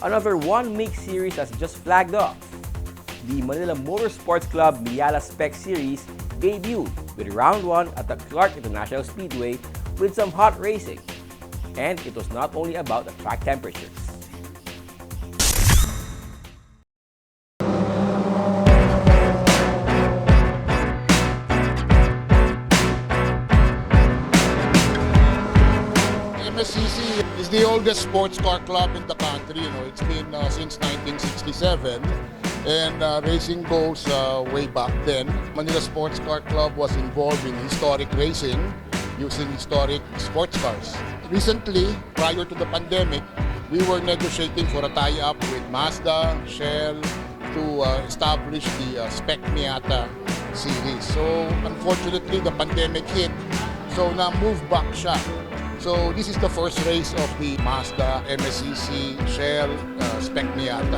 Another one-make series has just flagged off. The Manila Motorsports Club Miata Spec Series debuted with round 1 at the Clark International Speedway with some hot racing. And it was not only about the track temperatures. MSCC is the oldest sports car club in the country. It's been since 1967, and racing goes way back then. Manila Sports Car Club was involved in historic racing using historic sports cars. Recently, prior to the pandemic, we were negotiating for a tie-up with Mazda, Shell, to establish the Spec Miata series. So unfortunately, the pandemic hit, so now move back siya. So this is the first race of the Mazda, MSCC, Shell, Spec Miata.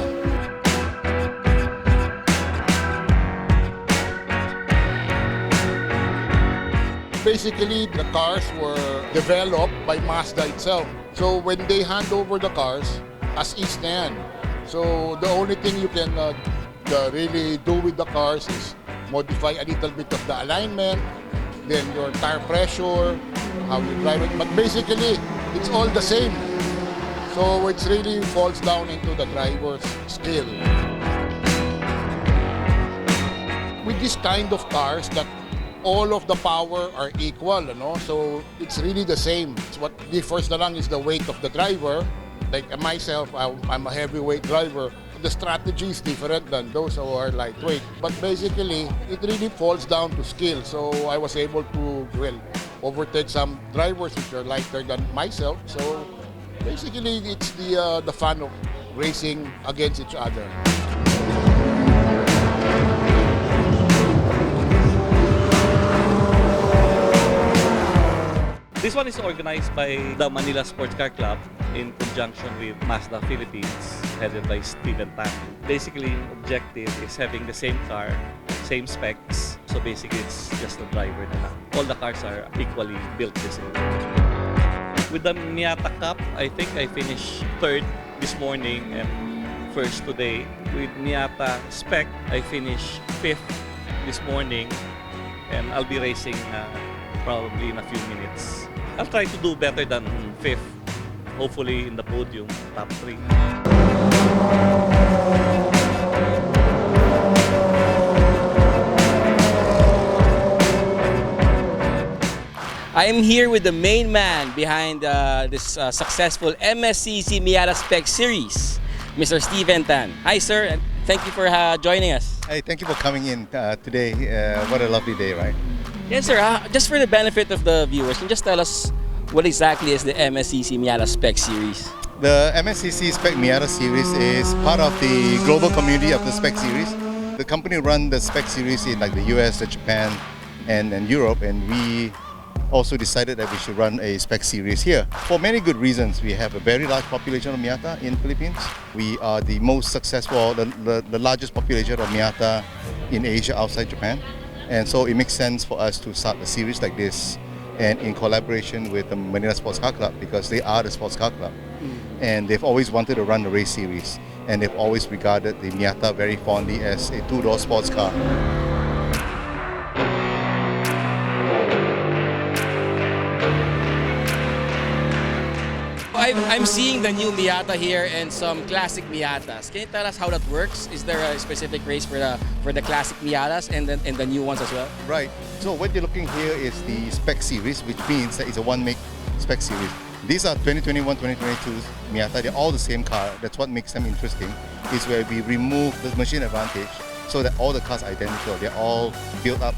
Basically, the cars were developed by Mazda itself. So when they hand over the cars, as is na yan. So the only thing you can really do with the cars is modify a little bit of the alignment, then your tire pressure, how you drive it. But basically, it's all the same. So it really falls down into the driver's skill. With this kind of cars that all of the power are equal, so it's really the same. What differs na lang is the weight of the driver. Like myself, I'm a heavyweight driver. The strategy is different than those who are lightweight. But basically, it really falls down to skill. So I was able to, overtake some drivers which are lighter than myself. So basically, it's the fun of racing against each other. This one is organized by the Manila Sports Car Club in conjunction with Mazda Philippines, headed by Steven Tan. Basically, objective is having the same car, same specs. So basically, it's just the driver na lang. All the cars are equally built the same. With the Miata Cup, I think I finished third this morning and first today. With Miata Spec, I finished fifth this morning, and I'll be racing probably in a few minutes. I'll try to do better than fifth, hopefully in the podium, top 3. I am here with the main man behind this successful MSCC Miata Spec Series, Mr. Steven Tan. Hi sir, and thank you for joining us. Hey, thank you for coming in today. What a lovely day, right? Yes sir, just for the benefit of the viewers, can you just tell us what exactly is the MSCC Miata Spec Series? The MSCC Spec Miata Series is part of the global community of the Spec Series. The company run the Spec Series in like the US, Japan, and Europe, and we also decided that we should run a Spec Series here. For many good reasons. We have a very large population of Miata in Philippines. We are the most successful, the largest population of Miata in Asia outside Japan. And so it makes sense for us to start a series like this, and in collaboration with the Manila Sports Car Club, because they are the sports car club. And they've always wanted to run a race series, and they've always regarded the Miata very fondly as a two-door sports car. I'm seeing the new Miata here and some classic Miatas. Can you tell us how that works? Is there a specific race for the classic Miatas and the new ones as well? Right. So what you're looking here is the Spec Series, which means that it's a one-make Spec Series. These are 2021, 2022 Miata. They're all the same car. That's what makes them interesting, is where we remove the machine advantage so that all the cars are identical. They're all built up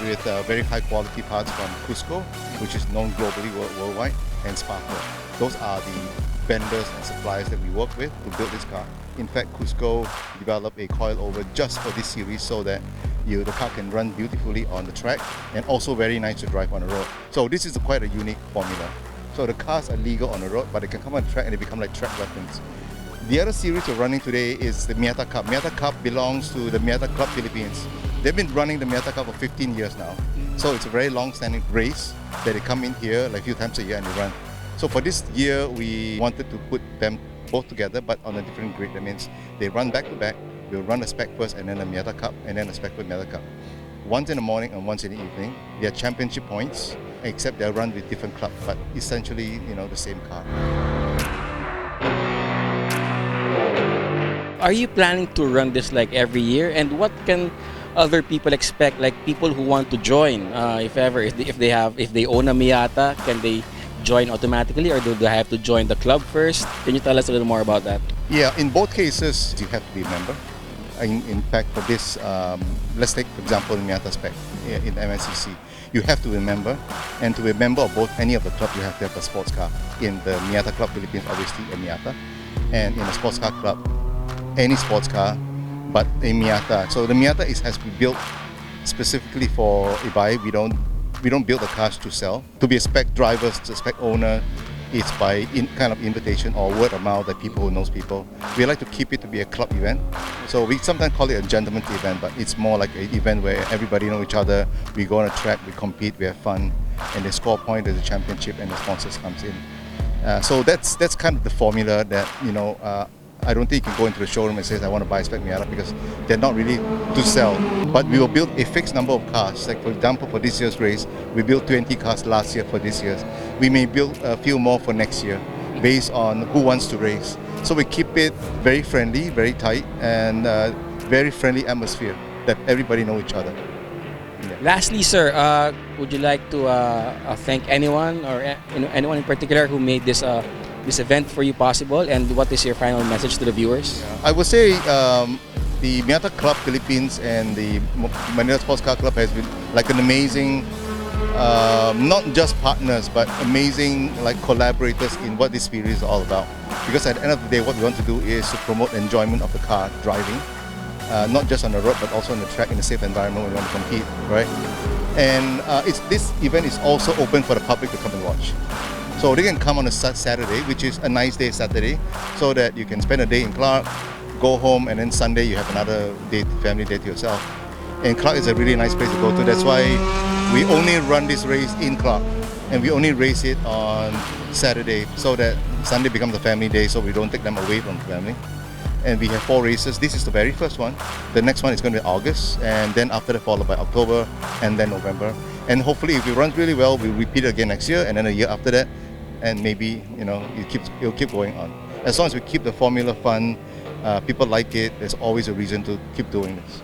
with very high quality parts from Cusco, which is known globally worldwide, and Sparkle. Those are the vendors and suppliers that we work with to build this car. In fact, Cusco developed a coilover just for this series so that the car can run beautifully on the track and also very nice to drive on the road. So this is quite a unique formula. So the cars are legal on the road, but they can come on the track and they become like track weapons. The other series we're running today is the Miata Cup. Miata Cup belongs to the Miata Club Philippines. They've been running the Miata Cup for 15 years now. So it's a very long-standing race that they come in here like a few times a year and they run. So for this year, we wanted to put them both together, but on a different grid. That means they run back to back. We'll run a Spec first, and then a Miata Cup, and then a Spec with Miata Cup. Once in the morning and once in the evening. They are championship points, except they're run with different clubs, but essentially, the same car. Are you planning to run this like every year? And what can other people expect? Like people who want to join, if they own a Miata, can they join automatically, or do they have to join the club first? Can you tell us a little more about that? Yeah, in both cases, you have to be a member. In fact, for this, let's take, for example, Miata Spec in MSCC. You have to be a member, and to be a member of both any of the club, you have to have a sports car. In the Miata Club Philippines, obviously a Miata, and in a sports car club, any sports car, but a Miata. So the Miata has been built specifically for Ibai. We don't build the cars to sell. To be a Spec driver, a Spec owner, it's by kind of invitation or word of mouth that people who knows people. We like to keep it to be a club event. So we sometimes call it a gentleman's event, but it's more like an event where everybody know each other. We go on a track, we compete, we have fun, and they score point as a championship, and the sponsors comes in. So that's kind of the formula that I don't think you can go into the showroom and say I want to buy a Spec Miata, because they're not really to sell. But we will build a fixed number of cars. Like for example, for this year's race, we built 20 cars last year for this year's. We may build a few more for next year based on who wants to race. So we keep it very friendly, very tight, and very friendly atmosphere that everybody know each other. Yeah. Lastly, sir, would you like to thank anyone or anyone in particular who made this event for you possible, and what is your final message to the viewers? I would say the Miata Club Philippines and the Manila Sports Car Club has been like an amazing, not just partners, but amazing like collaborators in what this series is all about. Because at the end of the day, what we want to do is to promote enjoyment of the car driving, not just on the road, but also on the track in a safe environment when we want to compete, right? And this event is also open for the public to come and watch. So they can come on a Saturday, which is a nice day Saturday, so that you can spend a day in Clark, go home, and then Sunday you have another day, family day to yourself. And Clark is a really nice place to go to. That's why we only run this race in Clark, and we only race it on Saturday, so that Sunday becomes a family day, so we don't take them away from the family. And we have 4 races. This is the very first one. The next one is going to be August, and then after that followed by October, and then November. And hopefully, if it runs really well, we'll repeat it again next year, and then a year after that. And maybe it'll keep going on. As long as we keep the formula fun, people like it, there's always a reason to keep doing this.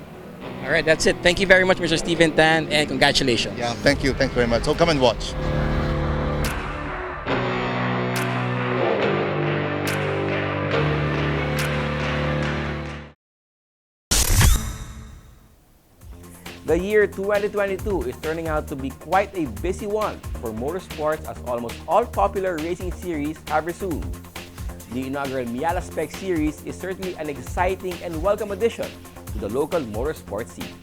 All right, that's it. Thank you very much, Mr. Steven Tan, and congratulations. Yeah, thank you. Thanks very much. So come and watch. The year 2022 is turning out to be quite a busy one for motorsports, as almost all popular racing series have resumed. The inaugural Miata Spec series is certainly an exciting and welcome addition to the local motorsports scene.